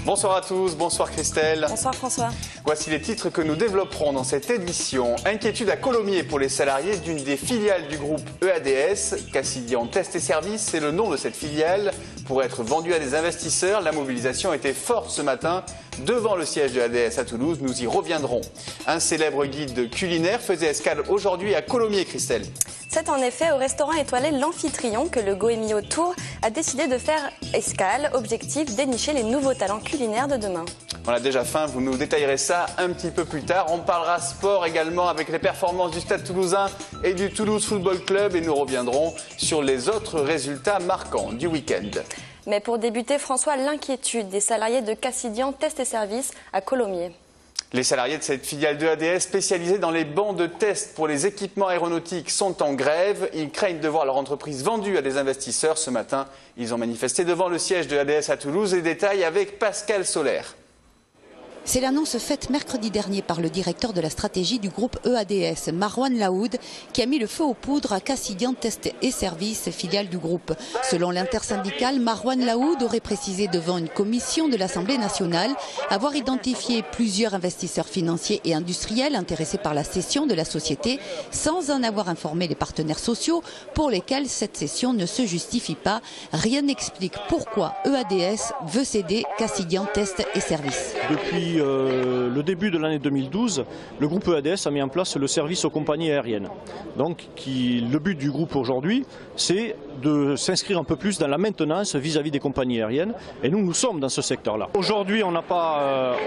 Bonsoir à tous, bonsoir Christelle. Bonsoir François. Voici les titres que nous développerons dans cette édition. Inquiétude à Colomiers pour les salariés d'une des filiales du groupe EADS. Cassidian Test et Services, c'est le nom de cette filiale. Pour être vendue à des investisseurs, la mobilisation était forte ce matin devant le siège de EADS à Toulouse. Nous y reviendrons. Un célèbre guide culinaire faisait escale aujourd'hui à Colomiers, Christelle. C'est en effet au restaurant étoilé L'Amphitryon que le Goemio Tour a décidé de faire escale. Objectif, dénicher les nouveaux talents culinaires de demain. On a déjà faim, vous nous détaillerez ça un petit peu plus tard. On parlera sport également avec les performances du Stade Toulousain et du Toulouse Football Club. Et nous reviendrons sur les autres résultats marquants du week-end. Mais pour débuter, François, l'inquiétude des salariés de Cassidian Test et Services à Colomiers. Les salariés de cette filiale de EADS spécialisée dans les bancs de test pour les équipements aéronautiques sont en grève. Ils craignent de voir leur entreprise vendue à des investisseurs. Ce matin, ils ont manifesté devant le siège de EADS à Toulouse. Les détails avec Pascal Solaire. C'est l'annonce faite mercredi dernier par le directeur de la stratégie du groupe EADS, Marwan Laoud, qui a mis le feu aux poudres à Cassidian Test et Services, filiale du groupe. Selon l'intersyndicale, Marwan Laoud aurait précisé devant une commission de l'Assemblée nationale avoir identifié plusieurs investisseurs financiers et industriels intéressés par la cession de la société sans en avoir informé les partenaires sociaux pour lesquels cette cession ne se justifie pas. Rien n'explique pourquoi EADS veut céder Cassidian Test et Services. Depuis le début de l'année 2012, le groupe EADS a mis en place le service aux compagnies aériennes. Donc, le but du groupe aujourd'hui, c'est de s'inscrire un peu plus dans la maintenance vis-à-vis des compagnies aériennes. Et nous sommes dans ce secteur-là. Aujourd'hui, on n'a pas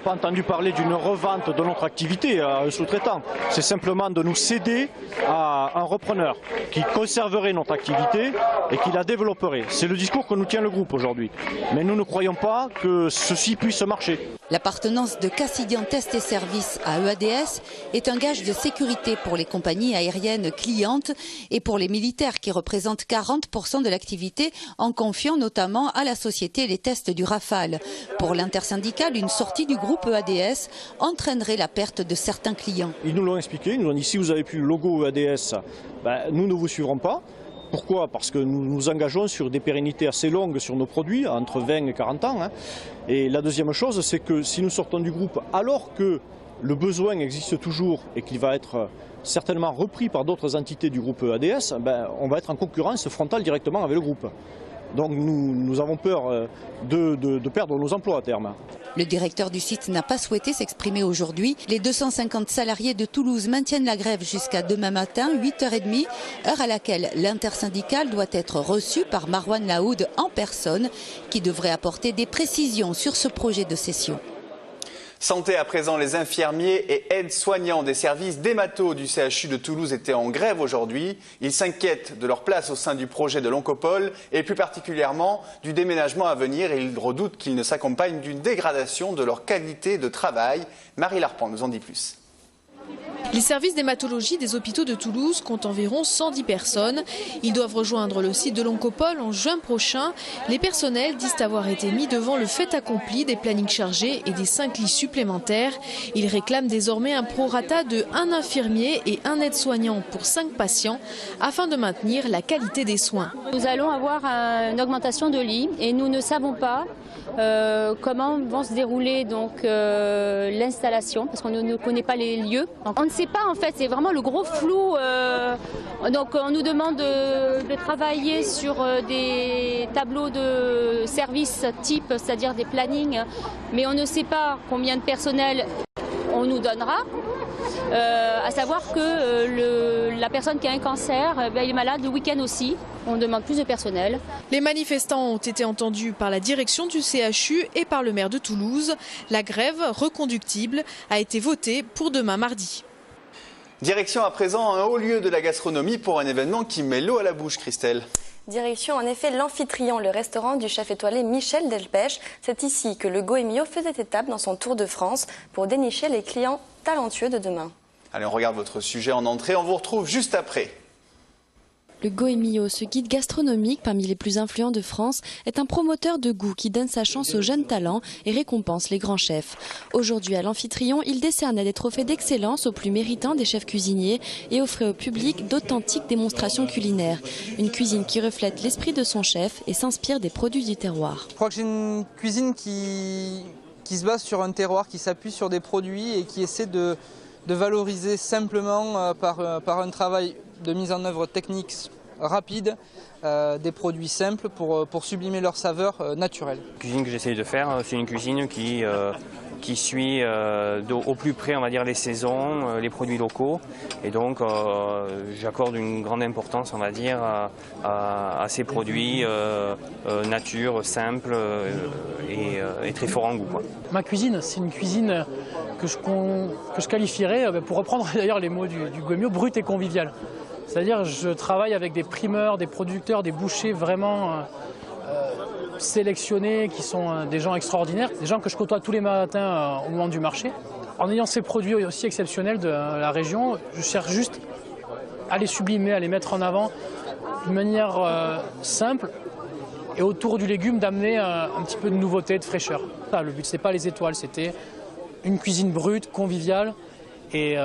entendu parler d'une revente de notre activité à un sous-traitant. C'est simplement de nous céder à un repreneur qui conserverait notre activité et qui la développerait. C'est le discours que nous tient le groupe aujourd'hui. Mais nous ne croyons pas que ceci puisse marcher. L'appartenance de Cassidian Test et Services à EADS est un gage de sécurité pour les compagnies aériennes clientes et pour les militaires qui représentent 40% de l'activité en confiant notamment à la société les tests du Rafale. Pour l'intersyndicale, une sortie du groupe EADS entraînerait la perte de certains clients. Ils nous l'ont expliqué, ils nous ont dit si vous n'avez plus le logo EADS, nous ne vous suivrons pas. Pourquoi? Parce que nous nous engageons sur des pérennités assez longues sur nos produits, entre 20 et 40 ans. Et la deuxième chose, c'est que si nous sortons du groupe alors que le besoin existe toujours et qu'il va être certainement repris par d'autres entités du groupe EADS, on va être en concurrence frontale directement avec le groupe. Donc nous avons peur de perdre nos emplois à terme. Le directeur du site n'a pas souhaité s'exprimer aujourd'hui. Les 250 salariés de Toulouse maintiennent la grève jusqu'à demain matin, 8h30, heure à laquelle l'intersyndicale doit être reçue par Marwan Laoud en personne, qui devrait apporter des précisions sur ce projet de cession. Santé à présent, les infirmiers et aides-soignants des services d'hémato du CHU de Toulouse étaient en grève aujourd'hui. Ils s'inquiètent de leur place au sein du projet de l'Oncopole et plus particulièrement du déménagement à venir et ils redoutent qu'il ne s'accompagne d'une dégradation de leur qualité de travail. Marie Larpent nous en dit plus. Les services d'hématologie des hôpitaux de Toulouse comptent environ 110 personnes. Ils doivent rejoindre le site de l'Oncopole en juin prochain. Les personnels disent avoir été mis devant le fait accompli des plannings chargés et des 5 lits supplémentaires. Ils réclament désormais un prorata de 1 infirmier et 1 aide-soignant pour 5 patients afin de maintenir la qualité des soins. Nous allons avoir une augmentation de lits et nous ne savons pas comment vont se dérouler donc l'installation parce qu'on ne connaît pas les lieux. On ne sait pas en fait, c'est vraiment le gros flou. Donc on nous demande de travailler sur des tableaux de services type, c'est-à-dire des plannings, mais on ne sait pas combien de personnel on nous donnera. À savoir que la personne qui a un cancer, il est malade le week-end aussi. On demande plus de personnel. Les manifestants ont été entendus par la direction du CHU et par le maire de Toulouse. La grève reconductible a été votée pour demain mardi. Direction à présent un haut lieu de la gastronomie pour un événement qui met l'eau à la bouche, Christelle. Direction en effet l'Amphitryon, le restaurant du chef étoilé Michel Delpech. C'est ici que le Goemio faisait étape dans son tour de France pour dénicher les clients talentueux de demain. Allez, on regarde votre sujet en entrée, on vous retrouve juste après. Le Goemio, ce guide gastronomique parmi les plus influents de France, est un promoteur de goût qui donne sa chance aux jeunes talents et récompense les grands chefs. Aujourd'hui à l'Amphitryon, il décernait des trophées d'excellence aux plus méritants des chefs cuisiniers et offrait au public d'authentiques démonstrations culinaires. Une cuisine qui reflète l'esprit de son chef et s'inspire des produits du terroir. Je crois que j'ai une cuisine qui se base sur un terroir, qui s'appuie sur des produits et qui essaie de valoriser simplement par un travail de mise en œuvre technique rapide, des produits simples pour sublimer leur saveur naturelle. La cuisine que j'essaye de faire, c'est une cuisine qui suit au plus près, on va dire, les saisons, les produits locaux. Et donc, j'accorde une grande importance, on va dire, à ces produits nature, simples et très forts en goût, quoi. Ma cuisine, c'est une cuisine que je qualifierais, pour reprendre d'ailleurs les mots du Goemio, brute et conviviale. C'est-à-dire je travaille avec des primeurs, des producteurs, des bouchers vraiment sélectionnés, qui sont des gens extraordinaires, des gens que je côtoie tous les matins au moment du marché. En ayant ces produits aussi exceptionnels de la région, je cherche juste à les sublimer, à les mettre en avant d'une manière simple et autour du légume d'amener un petit peu de nouveauté, de fraîcheur. Le but, c'est pas les étoiles, c'était une cuisine brute, conviviale et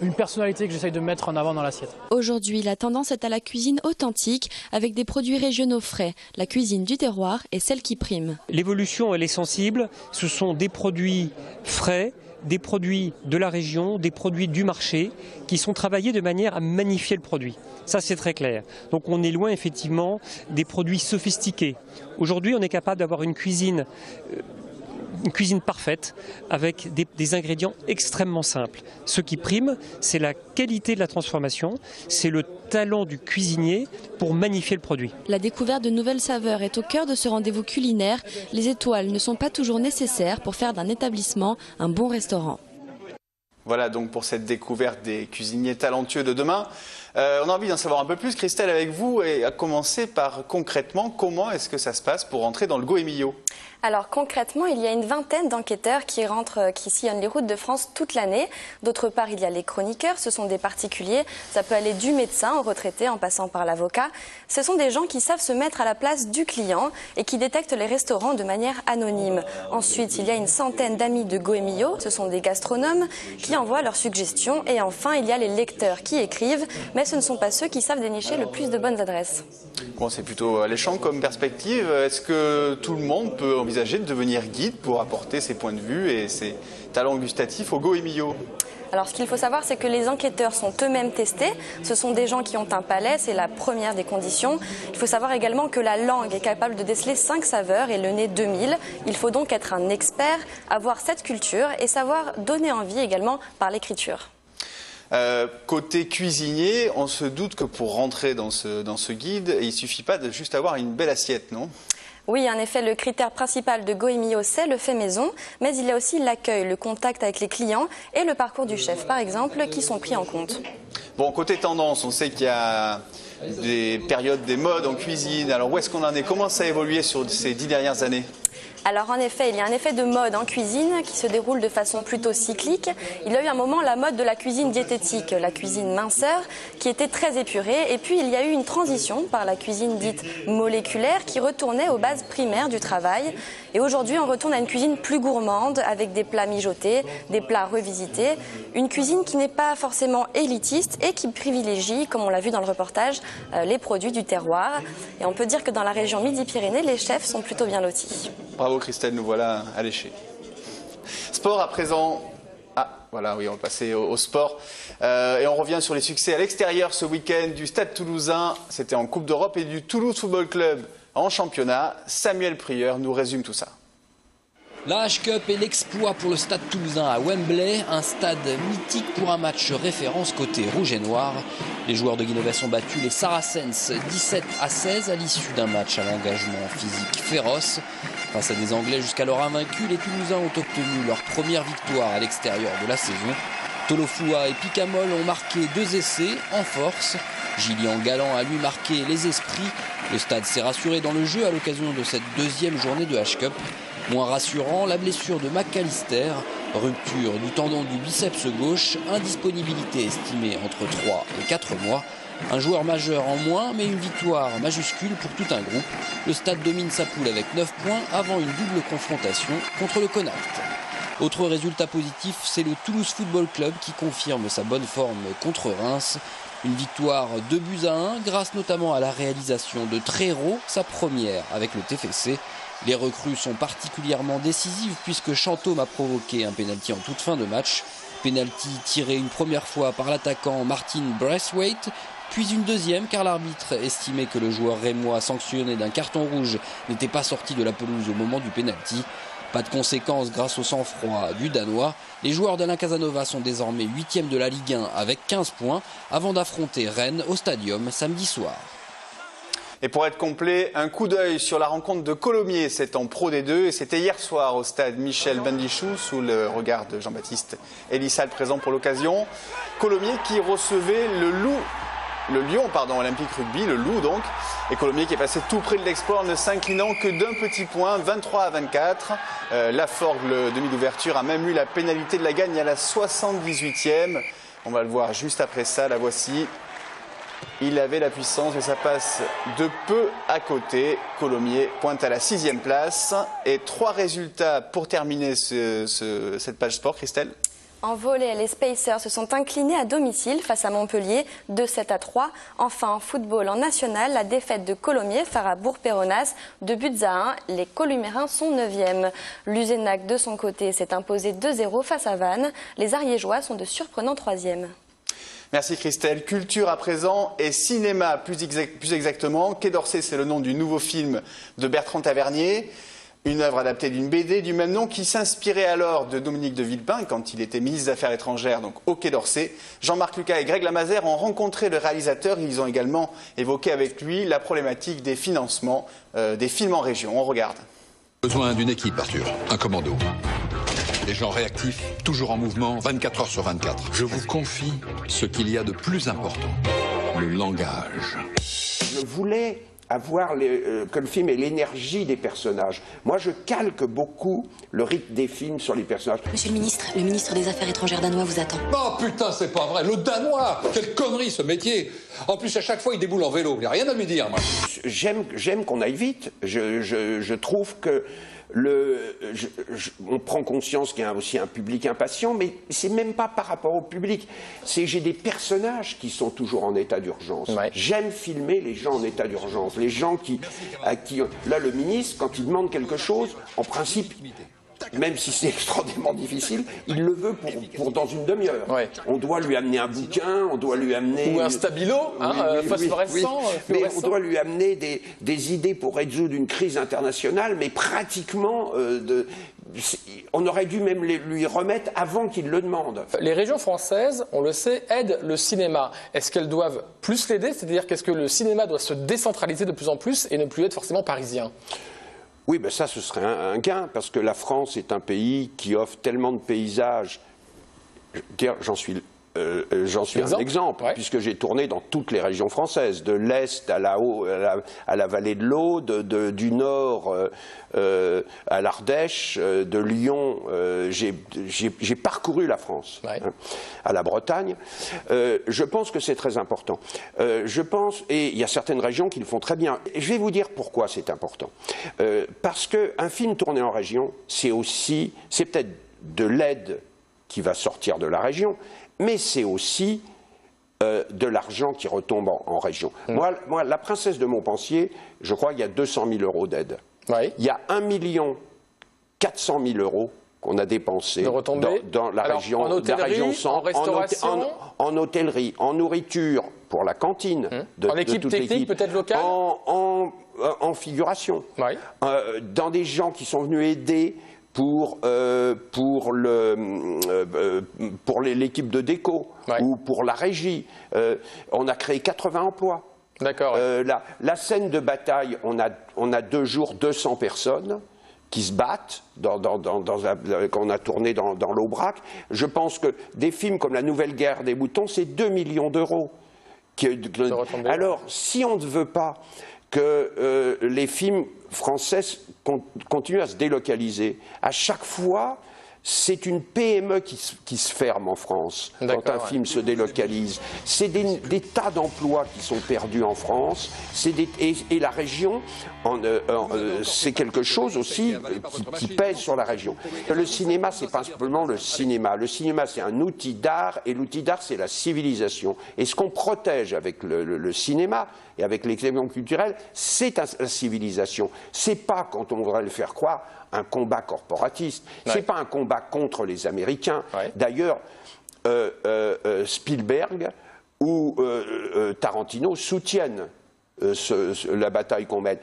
une personnalité que j'essaye de mettre en avant dans l'assiette. Aujourd'hui, la tendance est à la cuisine authentique avec des produits régionaux frais. La cuisine du terroir est celle qui prime. L'évolution, elle est sensible. Ce sont des produits frais, des produits de la région, des produits du marché qui sont travaillés de manière à magnifier le produit. Ça, c'est très clair. Donc on est loin effectivement des produits sophistiqués. Aujourd'hui, on est capable d'avoir une cuisine parfaite avec des ingrédients extrêmement simples. Ce qui prime, c'est la qualité de la transformation, c'est le talent du cuisinier pour magnifier le produit. La découverte de nouvelles saveurs est au cœur de ce rendez-vous culinaire. Les étoiles ne sont pas toujours nécessaires pour faire d'un établissement un bon restaurant. Voilà donc pour cette découverte des cuisiniers talentueux de demain. On a envie d'en savoir un peu plus, Christelle, avec vous, et à commencer par concrètement, comment est-ce que ça se passe pour entrer dans le Goemio ? Alors concrètement, il y a une vingtaine d'enquêteurs qui sillonnent les routes de France toute l'année. D'autre part, il y a les chroniqueurs, ce sont des particuliers. Ça peut aller du médecin au retraité en passant par l'avocat. Ce sont des gens qui savent se mettre à la place du client et qui détectent les restaurants de manière anonyme. Ensuite, il y a une centaine d'amis de Goemio, ce sont des gastronomes qui envoient leurs suggestions. Et enfin, il y a les lecteurs qui écrivent, mais ce ne sont pas ceux qui savent dénicher le plus de bonnes adresses. Bon, c'est plutôt alléchant comme perspective. Est-ce que tout le monde peut envisager de devenir guide pour apporter ses points de vue et ses talents gustatifs au Goemio ? Alors ce qu'il faut savoir, c'est que les enquêteurs sont eux-mêmes testés. Ce sont des gens qui ont un palais, c'est la première des conditions. Il faut savoir également que la langue est capable de déceler 5 saveurs et le nez 2000. Il faut donc être un expert, avoir cette culture et savoir donner envie également par l'écriture. Côté cuisinier, on se doute que pour rentrer dans ce guide, il ne suffit pas de juste avoir une belle assiette, non ? Oui, en effet, le critère principal de Goemio, c'est le fait maison, mais il y a aussi l'accueil, le contact avec les clients et le parcours du chef, par exemple, qui sont pris en compte. Bon, côté tendance, on sait qu'il y a des périodes, des modes en cuisine. Alors où est-ce qu'on en est ? Comment ça a évolué sur ces 10 dernières années ? Alors en effet, il y a un effet de mode en cuisine qui se déroule de façon plutôt cyclique. Il y a eu un moment la mode de la cuisine diététique, la cuisine minceur, qui était très épurée. Et puis il y a eu une transition par la cuisine dite moléculaire qui retournait aux bases primaires du travail. Et aujourd'hui, on retourne à une cuisine plus gourmande avec des plats mijotés, des plats revisités. Une cuisine qui n'est pas forcément élitiste et qui privilégie, comme on l'a vu dans le reportage, les produits du terroir. Et on peut dire que dans la région Midi-Pyrénées, les chefs sont plutôt bien lotis. Bravo Christelle, nous voilà alléchés. Sport à présent. Ah, voilà, oui, on va passer au sport. Et on revient sur les succès à l'extérieur ce week-end du Stade Toulousain. C'était en Coupe d'Europe et du Toulouse Football Club en championnat. Samuel Prieur nous résume tout ça. La H-Cup et l'exploit pour le Stade Toulousain à Wembley, un stade mythique pour un match référence côté rouge et noir. Les joueurs de Guinoves ont battu les Saracens 17-16 à l'issue d'un match à l'engagement physique féroce. Face à des Anglais jusqu'alors invaincus, les Toulousains ont obtenu leur première victoire à l'extérieur de la saison. Tolofua et Picamol ont marqué 2 essais en force. Gillian Galland a lui marqué les esprits. Le stade s'est rassuré dans le jeu à l'occasion de cette 2e journée de H-Cup. Moins rassurant, la blessure de McAllister. Rupture du tendon du biceps gauche, indisponibilité estimée entre 3 et 4 mois. Un joueur majeur en moins, mais une victoire majuscule pour tout un groupe. Le Stade domine sa poule avec 9 points avant une double confrontation contre le Connacht. Autre résultat positif, c'est le Toulouse Football Club qui confirme sa bonne forme contre Reims. Une victoire 2-1 grâce notamment à la réalisation de Trero, sa première avec le TFC. Les recrues sont particulièrement décisives puisque Chantôme a provoqué un pénalty en toute fin de match. Pénalty tiré une première fois par l'attaquant Martin Braithwaite, puis une deuxième car l'arbitre estimait que le joueur rémois sanctionné d'un carton rouge n'était pas sorti de la pelouse au moment du pénalty. Pas de conséquences grâce au sang-froid du Danois. Les joueurs d'Alain Casanova sont désormais 8e de la Ligue 1 avec 15 points avant d'affronter Rennes au Stadium samedi soir. Et pour être complet, un coup d'œil sur la rencontre de Colomiers, c'est en Pro D2 et c'était hier soir au stade Michel Bendichou sous le regard de Jean-Baptiste Elissal présent pour l'occasion. Colomiers qui recevait le Lyon Olympique Rugby, le Loup donc, et Colomiers qui est passé tout près de l'exploit en ne s'inclinant que d'un petit point, 23-24. La Forgle, demi d'ouverture, a même eu la pénalité de la gagne à la 78e. On va le voir juste après ça, la voici. Il avait la puissance mais ça passe de peu à côté. Colomiers pointe à la 6e place. Et 3 résultats pour terminer cette page sport, Christelle. En volley, les Spacers se sont inclinés à domicile face à Montpellier, 2-7-3. Enfin, en football, en national, la défaite de Colomiers face à Bourg-Péronas, 2-1. Les Columérins sont 9e. Luzenac, de son côté, s'est imposé 2-0 face à Vannes. Les Ariégeois sont de surprenants 3e. Merci Christelle. Culture à présent et cinéma plus exactement. Quai d'Orsay, c'est le nom du nouveau film de Bertrand Tavernier. Une œuvre adaptée d'une BD du même nom qui s'inspirait alors de Dominique de Villepin quand il était ministre des Affaires étrangères, donc au Quai d'Orsay. Jean-Marc Lucas et Greg Lamazer ont rencontré le réalisateur. Ils ont également évoqué avec lui la problématique des financements des films en région. On regarde. Besoin d'une équipe, Arthur. Un commando. Des gens réactifs, toujours en mouvement, 24 heures sur 24. Je vous confie ce qu'il y a de plus important. Le langage. Je voulais avoir que le film ait l'énergie des personnages. Moi, je calque beaucoup le rythme des films sur les personnages. Monsieur le ministre des Affaires étrangères danois vous attend. Oh putain, c'est pas vrai, le danois! Quelle connerie ce métier! En plus, à chaque fois, il déboule en vélo. Il n'y a rien à lui dire, moi. J'aime qu'on aille vite. Je trouve que on prend conscience qu'il y a aussi un public impatient, mais c'est même pas par rapport au public. J'ai des personnages qui sont toujours en état d'urgence. Ouais. J'aime filmer les gens en état d'urgence. Les gens là, le ministre, quand il demande quelque chose, en principe, même si c'est extraordinairement difficile, il le veut pour dans une demi-heure. Ouais. On doit lui amener un bouquin, on doit lui amener... Ou un stabilo, phosphorescent. Mais on doit lui amener des idées pour résoudre une crise internationale, mais pratiquement... on aurait dû même lui remettre avant qu'il le demande. Les régions françaises, on le sait, aident le cinéma. Est-ce qu'elles doivent plus l'aider? C'est-à-dire qu'est-ce que le cinéma doit se décentraliser de plus en plus et ne plus être forcément parisien? Oui, ben ça, ce serait un gain, parce que la France est un pays qui offre tellement de paysages. J'en suis un exemple, ouais. Puisque j'ai tourné dans toutes les régions françaises, de l'Est à la vallée de l'Aude, du Nord à l'Ardèche, de Lyon. J'ai parcouru la France, ouais. À la Bretagne. Je pense que c'est très important. Et il y a certaines régions qui le font très bien. Et je vais vous dire pourquoi c'est important. Parce qu'un film tourné en région, c'est peut-être de l'aide qui va sortir de la région, mais c'est aussi de l'argent qui retombe en région. Moi, la princesse de Montpensier, je crois qu'il y a 200 000 euros d'aide. Oui. Il y a 1 400 000 euros qu'on a dépensés dans la région, en hôtellerie, la région centre, en restauration, en hôtellerie, en nourriture pour la cantine. En équipe technique peut-être locale, en figuration. Oui. Dans des gens qui sont venus aider pour l'équipe de déco, ouais. Ou pour la régie. On a créé 80 emplois. D'accord. Ouais. La scène de bataille, on a 2 jours 200 personnes qui se battent, qu'on a tourné dans l'Aubrac. Je pense que des films comme La Nouvelle Guerre des Moutons, c'est 2 millions d'euros. Alors, si on ne veut pas que les films français continuent à se délocaliser, à chaque fois, c'est une PME qui se ferme en France quand un film se délocalise. C'est des tas d'emplois qui sont perdus en France. Et la région, c'est quelque chose aussi qui pèse sur la région. Le cinéma, c'est pas simplement le cinéma. Le cinéma, c'est un outil d'art, et l'outil d'art, c'est la civilisation. Et ce qu'on protège avec le cinéma et avec l'exception culturelle, c'est la civilisation. C'est pas, quand on voudrait le faire croire, un combat corporatiste. C'est pas un combat contre les Américains. D'ailleurs, Spielberg ou Tarantino soutiennent la bataille qu'on mène.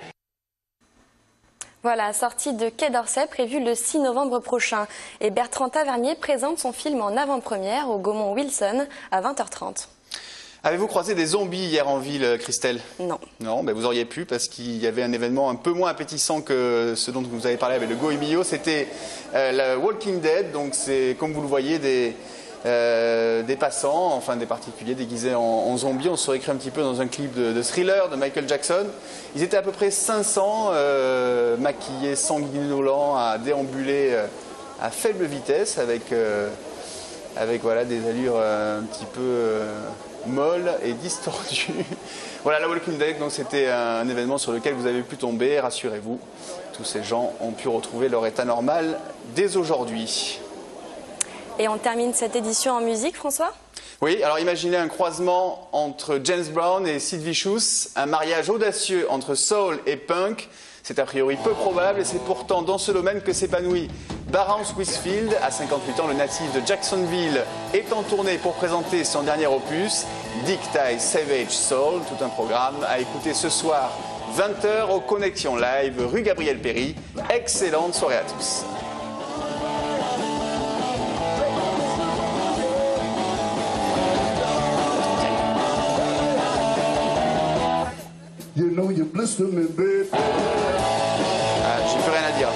Voilà, sortie de Quai d'Orsay prévue le 6 novembre prochain. Et Bertrand Tavernier présente son film en avant-première au Gaumont Wilson à 20h30. Avez-vous croisé des zombies hier en ville, Christelle? Non. Non, mais vous auriez pu, parce qu'il y avait un événement un peu moins appétissant que ce dont vous avez parlé avec le Goemio. C'était la Walking Dead, donc c'est, comme vous le voyez, des passants, enfin des particuliers déguisés en zombies. On se récrée un petit peu dans un clip de Thriller de Michael Jackson. Ils étaient à peu près 500, maquillés, sanguinolents, à déambuler à faible vitesse, avec voilà, des allures un petit peu molles et distordues. Voilà, la Walking Dead, donc c'était un événement sur lequel vous avez pu tomber. Rassurez-vous, tous ces gens ont pu retrouver leur état normal dès aujourd'hui. Et on termine cette édition en musique, François? Oui, alors imaginez un croisement entre James Brown et Sid Vicious, un mariage audacieux entre soul et punk. C'est a priori peu probable et c'est pourtant dans ce domaine que s'épanouit Barance Whisfield. À 58 ans, le natif de Jacksonville est en tournée pour présenter son dernier opus, Dick Ty Savage Soul, tout un programme à écouter ce soir, 20h aux Connexions Live, rue Gabriel Péry. Excellente soirée à tous. You know you blister me, baby. J'ai plus rien à dire.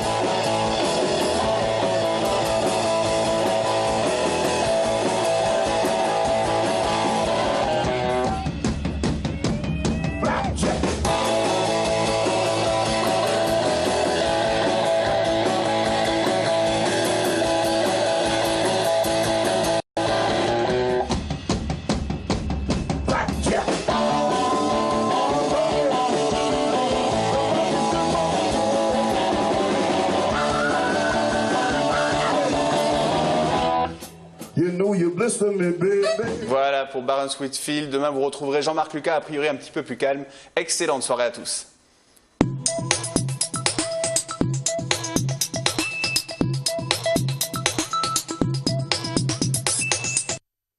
Voilà pour Barance Whisfield. Demain, vous retrouverez Jean-Marc Lucas, a priori un petit peu plus calme. Excellente soirée à tous.